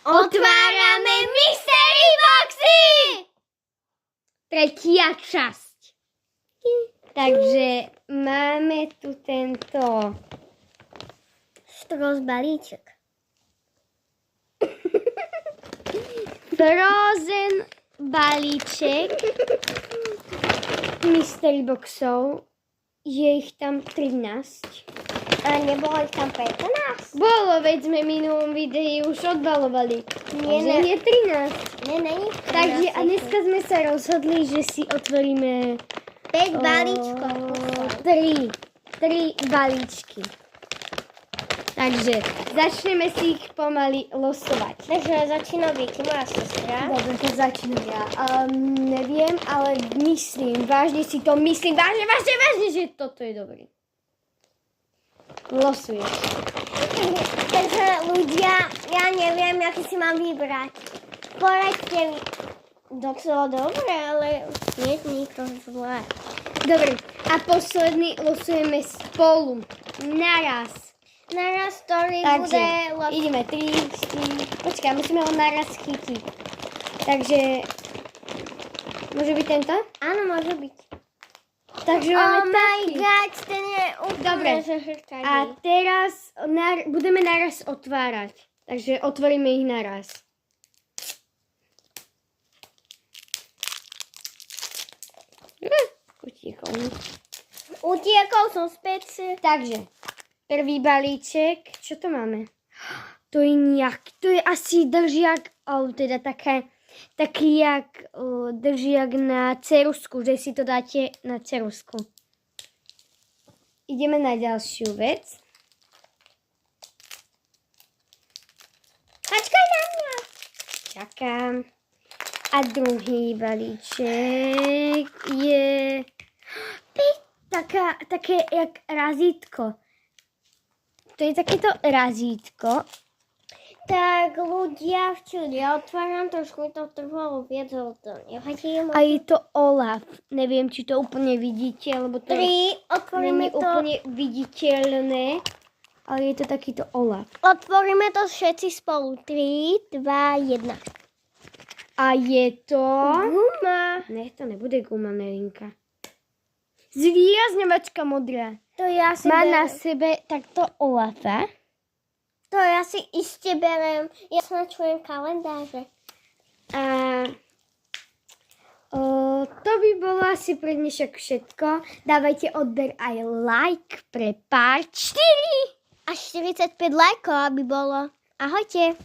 Otvárame Mystery Boxy! Tretia časť. Takže máme tu tento Štros balíček. Frozen balíček mystery boxov. Je ich tam 13. A nebolo ich tam 15? Bolo, veď sme v minulom videu už odbalovali. Nie, Nie 13. Nie, není. Takže a dneska sme sa rozhodli, že si otvoríme 5 balíčkov. 3 balíčky. Takže začneme si ich pomaly losovať. Takže začína Vicky, moja sestra. Dobre, to začnem ja. Neviem, ale myslím, vážne, že toto je dobrý. Losuješ. Takže ľudia, ja neviem, aký si mám vybrať. Poradte mi. Docela dobre, ale nie je nikto zlé. Dobre, a posledný losujeme spolu. Naraz. Naraz, ktorý Takže, bude ideme 3, 4. Počkaj, musíme ho naraz chytiť. Takže, môže byť tento? Áno, môže byť. Takže Oh máme my taký. god, ten je úplne Dobre. zahrkavý. A teraz budeme naraz otvárať. Takže otvoríme ich naraz. Utiekol som späť. Takže, prvý balíček. Čo to máme? To je asi držiak, alebo teda taký jak držiak na ceruzku, že si to dáte na ceruzku. Ideme na ďalšiu vec. Počkaj na mňa. Čakám. A druhý balíček je také jak razítko. To je takéto razítko. Tak ľudia, včera ja otváram, trošku mi to trvalo viac, ale to nevadí. A je to Olaf. Neviem, či to úplne vidíte, alebo to 3, otvoríme není to. úplne viditeľné. Ale je to takýto Olaf. Otvoríme to všetci spolu. 3, 2, 1. A je to... Guma. Ne, to nebude guma, Nelinka. Zvýrazňovačka modrá. To ja si Má berem. na sebe takto Olafa. To ja si iste berem. Ja značujem kalendáře. A to by bolo asi pre dnešok všetko. Dávajte odber aj like pre pár 4. Až 45 lajkov, aby bolo. Ahojte.